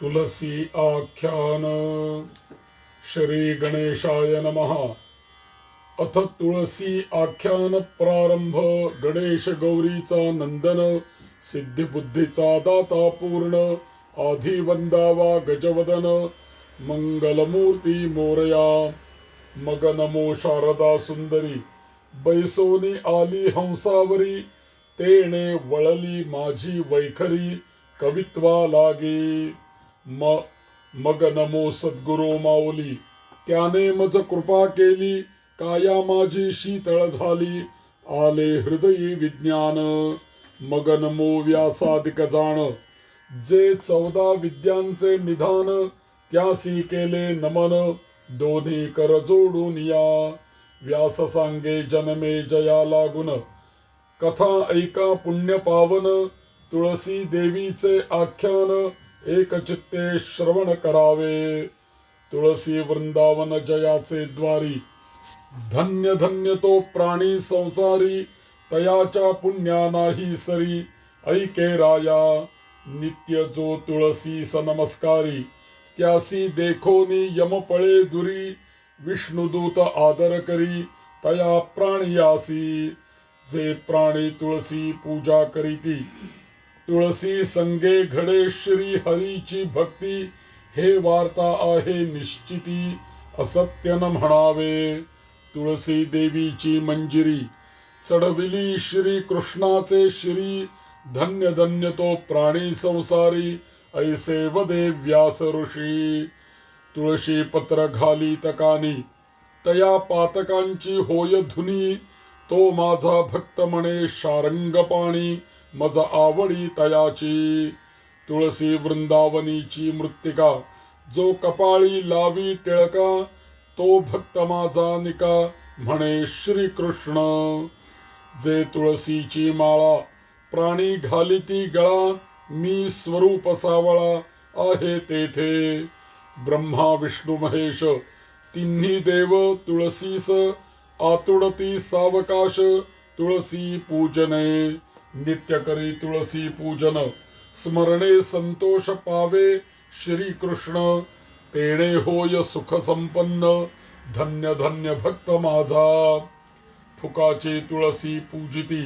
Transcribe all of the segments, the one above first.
तुलसी आख्यान. श्री गणेशाय नमः. अथ तुळसी आख्यान प्रारंभ. गणेश गौरीचा नंदन, सिद्धिबुद्धीचा दाता पूर्ण, आधी वंदावा गजवदन, मंगलमूर्ती मोरया. मग नमो शारदा सुंदरी, बैसोनी आली हंसावरी, तेणे वळली माझी वैखरी, कवित्वा लागे. मग नमो सद्गुरू माऊली, त्याने मज कृपा केली, काया माझी शीतळ झाली, आले हृदयी विज्ञान. मग नमो व्यासादिक जाण, जे 14 विद्यांचे निधान, त्यासी केले नमन, दोन्ही कर जोडून या. व्यास सांगे जनमे जया लागून, कथा ऐका पुण्य पावन, तुळसी देवीचे आख्यान, एक चित्ते श्रवण करावे. तुळसी वृंदावन जयाचे द्वारी, धन्य धन्य तो प्राणी संसारी, तयाच्या पुण्या नाही सरी. ऐके राया, नित्य जो तुळसीस नमस्कारी, त्यासी देखोनी यम पळे दुरी. विष्णुदूत आदर करी, तया प्राणियासी, जे प्राणी तुळसी पूजा करीती. तुळसी संगे घडे श्री हरीची भक्ती, हे वार्ता आहे निश्चिती, असत्य न म्हणावे. तुळसी देवीची मंजिरी, चढविली श्री कृष्णाचे शिरी, धन्य धन्य तो प्राणी संसारी, ऐसे वदे व्यास ऋषी. तुळशी पत्र घाली तकानी, तया पातकांची होय धुनी, तो माझा भक्त म्हणे शारंग पाणी, मज आवडी तयाची. तुळसी वृंदावनीची मृत्तिका, जो कपाळी लावी टिळका, तो भक्त माझा निका, म्हणे श्री कृष्ण. जे तुळसीची माळा, प्राणी घालिती गळा, मी स्वरूप सावळा आहे तेथे. ब्रह्मा विष्णू महेश तिन्ही देव तुळसीस, आतुडती सावकाश तुळसी पूजने. नित्य करी तुळसी पूजन, स्मरणे संतोष पावे श्री कृष्ण. तेणे होय सुख संपन्न, धन्य धन्य भक्त माझा. फुकाची तुळसी पूजिती,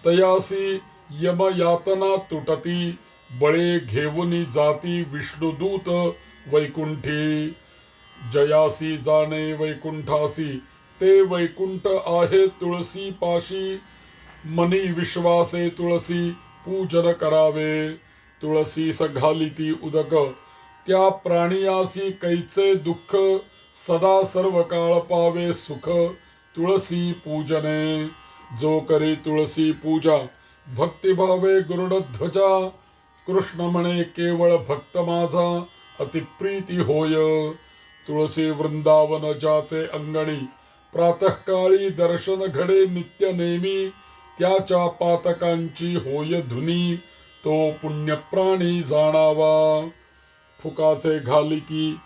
तयासी यम यातना तुटती, बळे घेऊनी जाती विष्णुदूत वैकुंठी. जयासी जाणे वैकुंठासी, ते वैकुंठ आहे तुळसी पाशी. मनी विश्वासे तुळसी पूजन करावे, तुळसीस घालिती उदक, त्या प्राणियासी कैचे दुःख, सदा सर्व काळ पावे सुख. तुळसी पूजने, जो करी तुळसी पूजा, भक्तिभावे गरुडध्वजा. कृष्ण म्हणे केवळ भक्त माझा, अतिप्रीती होय. तुळसी वृंदावन ज्याचे अंगणी, प्रातःकाळी दर्शन घडे नित्य नेमी, त्याच्या पातकांची होय धुनी, तो पुण्यप्राणी जाणावा. फुकाचे घालिकी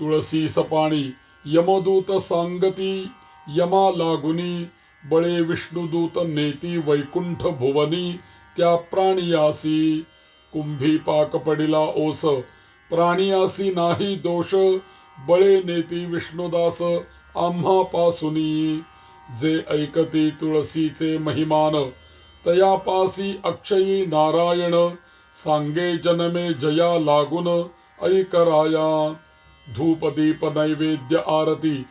तुळसीस पाणी, यमदूत सांगती यमा लागुनी, बळे विष्णुदूत नेती वैकुंठ भुवनी, त्या प्राणियासी. कुंभी पाक पडिला ओस, प्राणियासी नाही दोष, बळे नेती विष्णुदास आम्हा पासुनी. जे ऐकती तुळसीचे महिमान, तयापासी अक्षयी नारायण, सांगे जनमे जया लागून, ऐक राया. धूप दीप नैवेद्य आरती,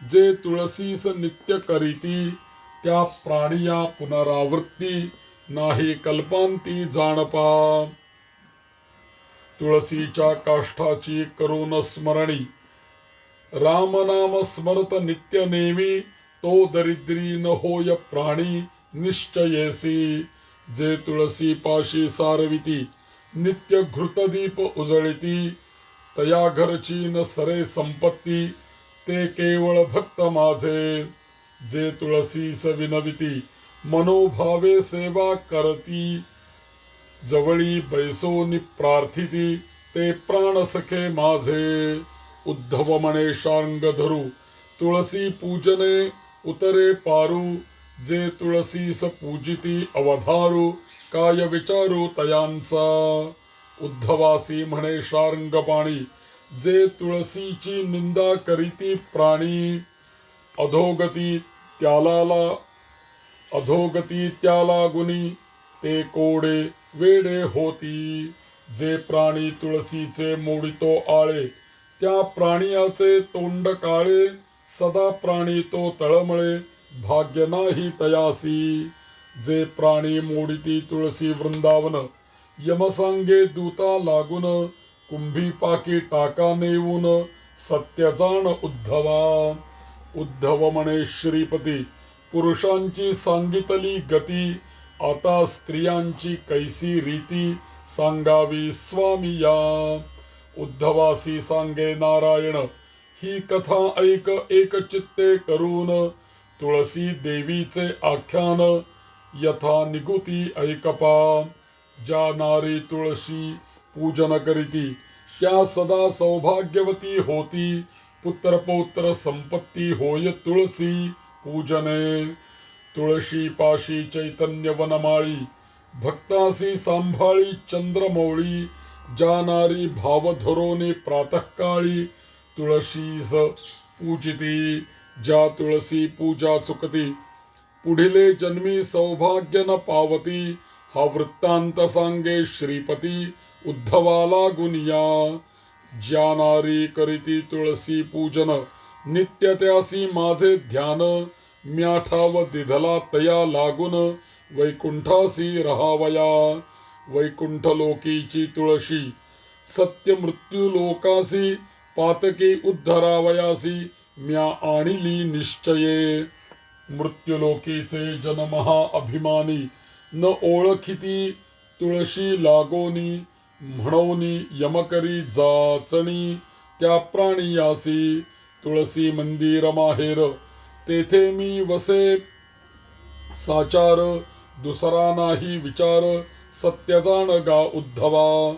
जे तुळसीस नित्य करीती, त्या प्राणिया पुनरावृत्ती नाही कल्पांती जाणपा. तुळसीच्या काष्ठाची करून स्मरणी, राम नाम स्मरत नित्य नेमी, तो दरिद्री न होय प्राणी निश्चयेसी. जे तुळसी पाशी सारविती, नित्य घृतदीप उजळिती, तया घरची न सरे संपत्ती, ते केवळ भक्त माझे. जे तुळसीस विनविती, मनोभावे सेवा करती, जवळी बैसोनी प्रार्थिती, ते प्राण सखे माझे. उद्धव म्हणे शार्ंग धरू, तुळसी पूजने उतरे पारू, जे तुळसीस पूजिती अवधारू, काय विचारू तयांचा. उद्धवासी म्हणे शार्ंगपाणी, जे तुळसीची निंदा करीती प्राणी. अधोगती त्याला गुणी, ते कोडे वेडे होती. जे प्राणी तुळसीचे मोडितो आळे, त्या प्राणियाचे तोंड काळे. सदा प्राणी तो तळमळे, भाग्य नाही तयासी. जे प्राणी मोडिती तुळसी वृंदावन, यमसांगे दूता लागून. कुंभी पाकी टाका नेऊन, सत्य जाण उद्धवा. उद्धव म्हणे श्रीपती, पुरुषांची सांगितली गती. आता स्त्रियांची कैसी रीती, सांगावी स्वामी या. उद्धवासी सांगे नारायण, ही कथा ऐक एक चित्ते करून. तुळसी देवीचे आख्यान, यथा निगुती ऐकपा. ज्या नारी तुळशी पूजन करीती, त्या सदा सौभाग्यवती होती. पुत्र पौत्र संपत्ती होय तुळसी पूजने. तुळशी पाशी चैतन्य वनमाळी, भक्तासी सांभाळी चंद्रमौळी. ज्या नारी भाव धरोने प्रातःकाळी, तुळशीस पूजिती. ज्या तुळसी पूजा चुकती, पुढिले जन्मी सौभाग्य न पावती. हा वृत्तांत सांगे श्रीपती, उद्धवाला गुनिया. ज्या नारी करीती तुळसी पूजन, नित्य त्यासी माझे ध्यान. म्या ठाव दिधला तया लागून, वैकुंठासी रहावया. वैकुंठ लोकीची तुळशी, सत्य मृत्यू लोकासी. पातकी उद्धरावयासी, म्या आणिली निश्चये. मृत्युलोकीचे जन महा अभिमानी, न ओळखिती तुळशी लागोनी. म्हणोनी यमकरी जाचणी, त्या प्राणियासी. तुळसी मंदिर माहेर, तेथे मी वसे साचार. दुसरा नाही विचार, सत्य जाण गा उद्धवा.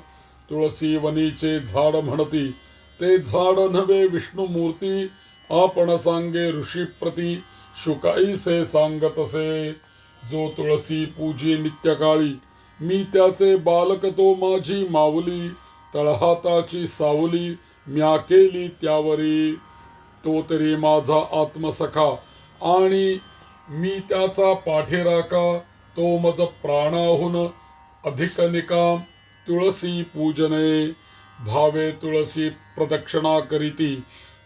तुळसी वनीचे झाड म्हणती, ते झाड नव्हे विष्णुमूर्ती. आपण सांगे ऋषीप्रती, शुकाईसे सांगतसे. जो तुळसी पूजी नित्यकाळी, मी त्याचे बालक तो माझी माऊली. तळहाताची सावली, म्या केली त्यावरी. तो तरी माझा आत्मसखा, आणि मी त्याचा पाठीराखा. तो मज प्राणाहून अधिक निका, तुळसी पूजने. भावे तुळसी प्रदक्षिणा करीती,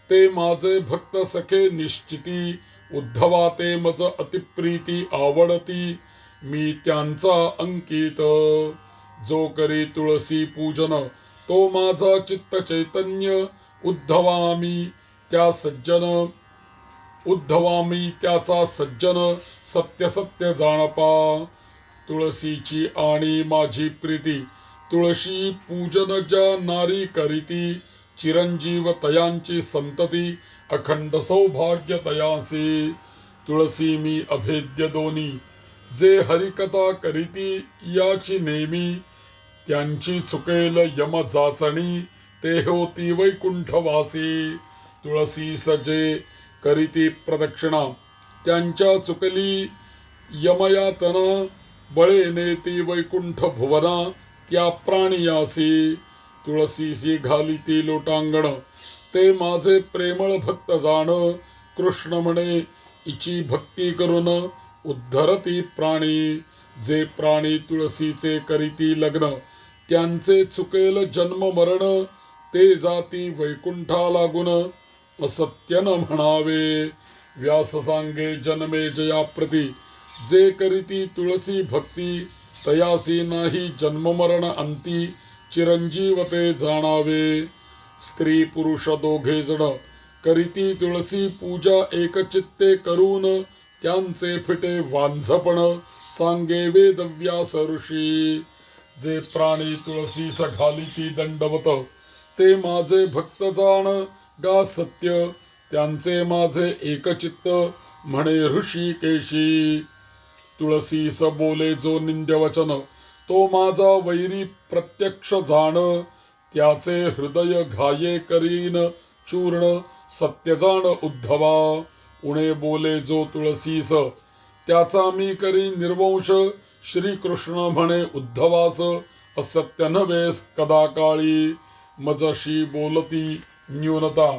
ते माझे भक्त सखे निश्चिती. उद्धवा ते मज अतिप्रीती आवडती, मी त्यांचा अंकित. जो करी तुळसी पूजन, तो माझा चित्त चैतन्य. उद्धवामी त्याचा सज्जन, सत्य सत्य जाणपा. तुळशीची आणि माझी प्रीती, तुळशी पूजन ज्या नारी करीती. चिरंजीव तयांची संतती, अखंड सौभाग्य तयासी. तुळसी मी अभेद्य दोनी, जे हरिकथा करीती याची नेमी. त्यांची चुकेल यम जाचणी, ते होती वैकुंठवासी. तुळसी सजे करीती प्रदक्षिणा, त्यांच्या चुकली यमयातना. बळे नेती वैकुंठ भुवना, त्या प्राणियासी. तुळसीसी घालिती लोटांगण, ते माझे प्रेमळ भक्त जाण. कृष्ण म्हणे इची भक्ती करून, उद्धरती प्राणी. जे प्राणी तुळसीचे करीती लग्न, त्यांचे चुकेल जन्म मरण. ते जाती वैकुंठा लागून, असत्य न म्हणावे. व्यास सांगे जन्मे जया प्रती, जे करीती तुळसी भक्ती. तयासी नाही जन्म मरण अंती, चिरंजीव ते जाणावे. स्त्री पुरुष दोघे जण करीती तुळसी पूजा एकचित्ते करून. त्यांचे फिटे वांझपण, सांगे वेदव्यास ऋषी. जे प्राणी तुळसीस घालिती दंडवत, ते माझे भक्त जाण गा सत्य. त्यांचे माझे एकचित्त, म्हणे ऋषिकेशी. तुळसीस बोले जो निंद्यवचन, तो माझा वैरी प्रत्यक्ष जाण. त्याचे हृदय घाये करीन चूर्ण, सत्य जाण उद्धवा. उणे बोले जो तुळसीस, त्याचा मी करी निर्वंश. श्रीकृष्ण म्हणे उद्धवास, असत्य नव्हेस कदा काळी मजशी बोलती न्यूनता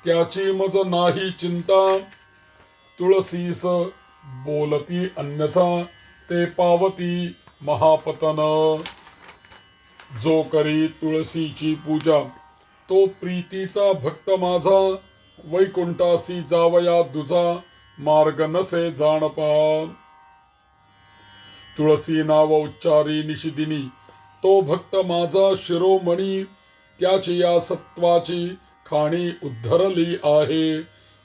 त्याची मज नाही चिंता तुळसीस बोलती अन्यथा ते पावती महापतन जो करी तुळशीची पूजा तो प्रीतीचा भक्त माझा वैकुंठासी जावया दुजा मार्ग नसे जाणपा तुळसी नाव उच्चारी निशिदिनी तो भक्त माझा शिरोमणी त्याची या सत्वाची खाणी उद्धरली आहे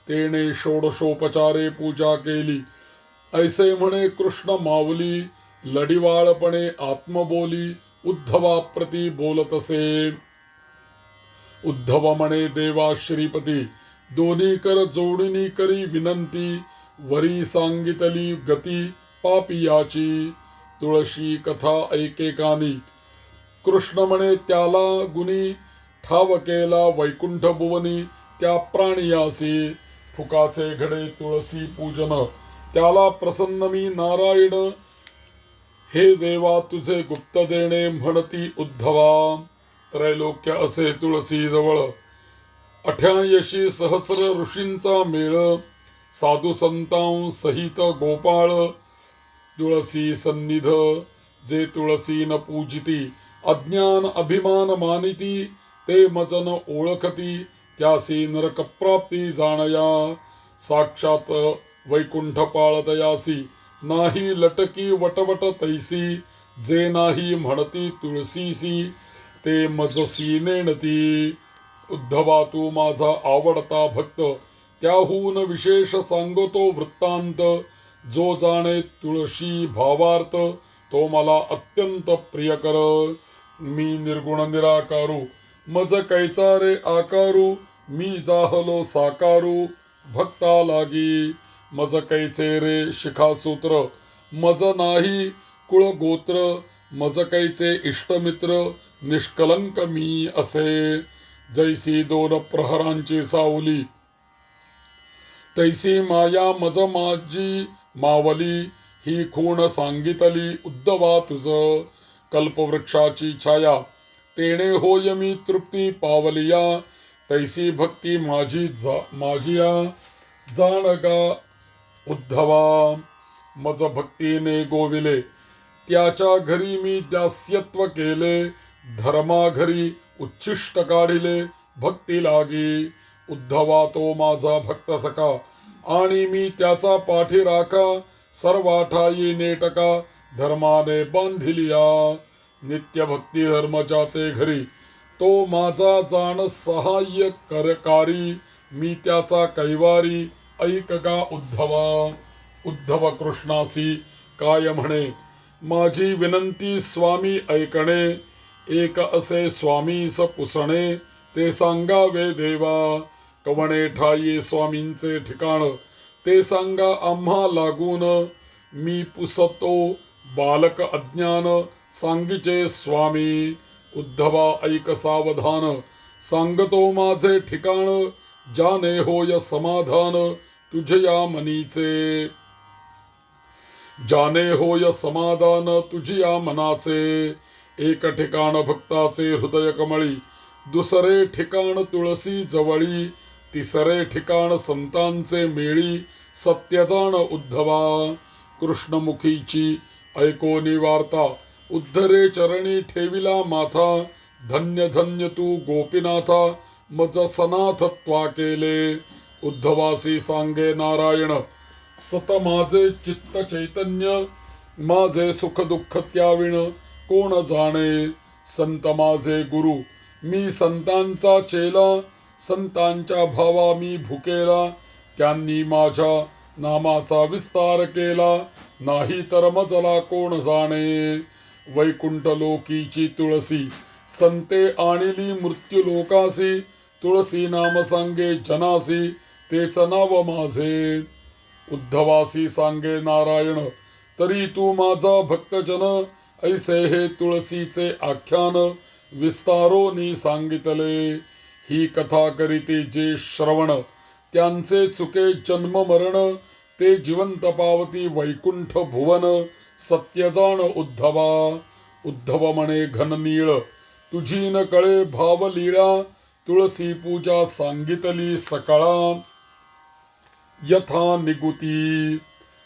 तेने षोडशोपचारे पूजा केली ऐसे म्हणे कृष्ण माऊली लढिवाळपणे आत्मबोली उद्धवा प्रती बोलतसे उद्धव म्हणे देवा श्रीपती दोन्ही कर जोडणी करी विनंती वरी सांगितली गती पापियाची तुळशी कथा ऐकेकानी कृष्ण म्हणे त्याला गुणी ठाव केला वैकुंठ भुवनी त्या प्राणियासी फुकाचे घडे तुळसी पूजन त्याला प्रसन्न मी नारायण हे देवा तुझे गुप्त देणे म्हणती उद्धवा त्रैलोक्य असे तुळसी जवळ 88 सहस्र ऋषींचा मेळ साधू संतां सहित गोपाळ तुळसी सन्निध जे तुळसी न पूजिती अज्ञान अभिमान मानिती ते मजन ओळखती त्यासी नरक प्राप्ती जाणया साक्षात वैकुंठ पाळतयासी नाही लटकी वटवट तैसी जे नाही म्हणती तुळसीसी ते मजसी नेणती उद्धवा तू माझा आवडता भक्त त्याहून विशेष सांगतो वृत्तांत जो जाणे तुळशी भावार्थ तो मला अत्यंत प्रिय कर मी निर्गुण निराकारू मज कैचा रे आकारू मी जाहलो साकारू भक्ता लागी मज कैचे रे शिखासूत्र मज नाही कुळ गोत्र मज कैचे इष्टमित्र निष्कलंक मी असे जैसी दोन प्रहरांची सावली तैसी माया मज माझी मावली ही खूण सांगितली उद्धवा तुझ कल्पवृक्षाची छाया तेणे होय मी तृप्ती पावलिया तैसी भक्ती माझिया जाणगा उद्धवा मज भक्तीने गोविले त्याच्या घरी मी दास्यत्व केले धर्मा घरी उच्छिष्ट काढिले भक्ती लागी उद्धवा तो माझा भक्त सखा आणि मी त्याचा पाठीराखा सर्वाठाई नेटका धर्माने बांधिलिया नित्य भक्ती धर्मजाचे घरी तो माझा जाण सहाय्य करकारी मी त्याचा कैवारी ऐकगा उद्धवा उद्धव कृष्णासी काय म्हणे माझी विनंती स्वामी ऐकणे एक असे स्वामीस पुसणे ते सांगावे देवा कवणे ठाई स्वामींचे ठिकाण ते सांगा आम्हा लागून मी पुसतो बालक अज्ञान सांगिचे स्वामी उद्धवा ऐक सावधान सांगतो माझे ठिकाण जाने होय समाधान तुझया मनीचे जाने होय समाधान तुझिया मनाचे एक ठिकाण भक्ताचे हृदय कमळी दुसरे ठिकाण तुळसी जवळी तिसरे ठिकाण संतांचे मेळी सत्य जाण उद्धवा कृष्णमुखीची ऐकोनी वार्ता उद्धरे चरणी ठेविला माथा धन्य धन्य तू गोपीनाथा मज सनाथ त्वा केले उद्धवासी सांगे नारायण सत माझे चित्त चैतन्य माझे सुख दुःख त्याविण कोण जाणे संत माझे गुरु मी संतांचा चेला संतांच्या भावा मी भुकेला त्यांनी माझ्या नामाचा विस्तार केला नाही तर मजला कोण जाणे वैकुंठ लोकीची तुळसी संते आणिली मृत्यू लोकासी तुळसी नाम सांगे जनासी तेच नाव माझे उद्धवासी सांगे नारायण तरी तू माझा भक्तजन ऐसे हे तुळसीचे आख्यान विस्तारोनी सांगितले ही कथा करीते जे श्रवण त्यांचे चुके जन्म मरण ते जिवंत पावती वैकुंठ भुवन सत्यजान उद्धवा उद्धव म्हणे घननीळ तुझी न कळे भावलीळा तुळसी पूजा सांगितली सकाळा यथा निगुती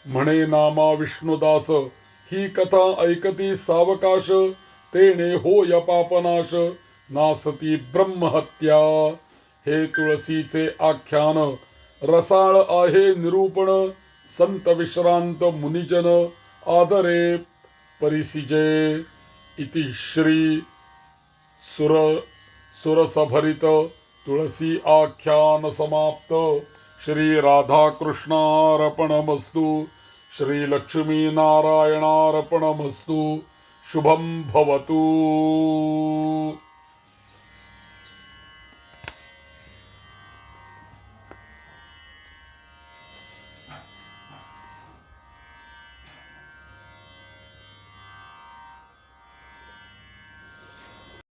म्हणे नामा विष्णुदास ही कथा ऐकती सावकाश तेणे होय पापनाश नासती ब्रह्महत्या हे तुळसीचे आख्यान रसाळ आहे निरूपण संत विश्रांत मुनिजन आदरे परिसिजे इति श्री सुरसभरित तुळसी आख्यान समाप्त श्री राधाकृष्णार्पणमस्तु श्री लक्ष्मी नारायणार्पणमस्तु शुभं भवतु।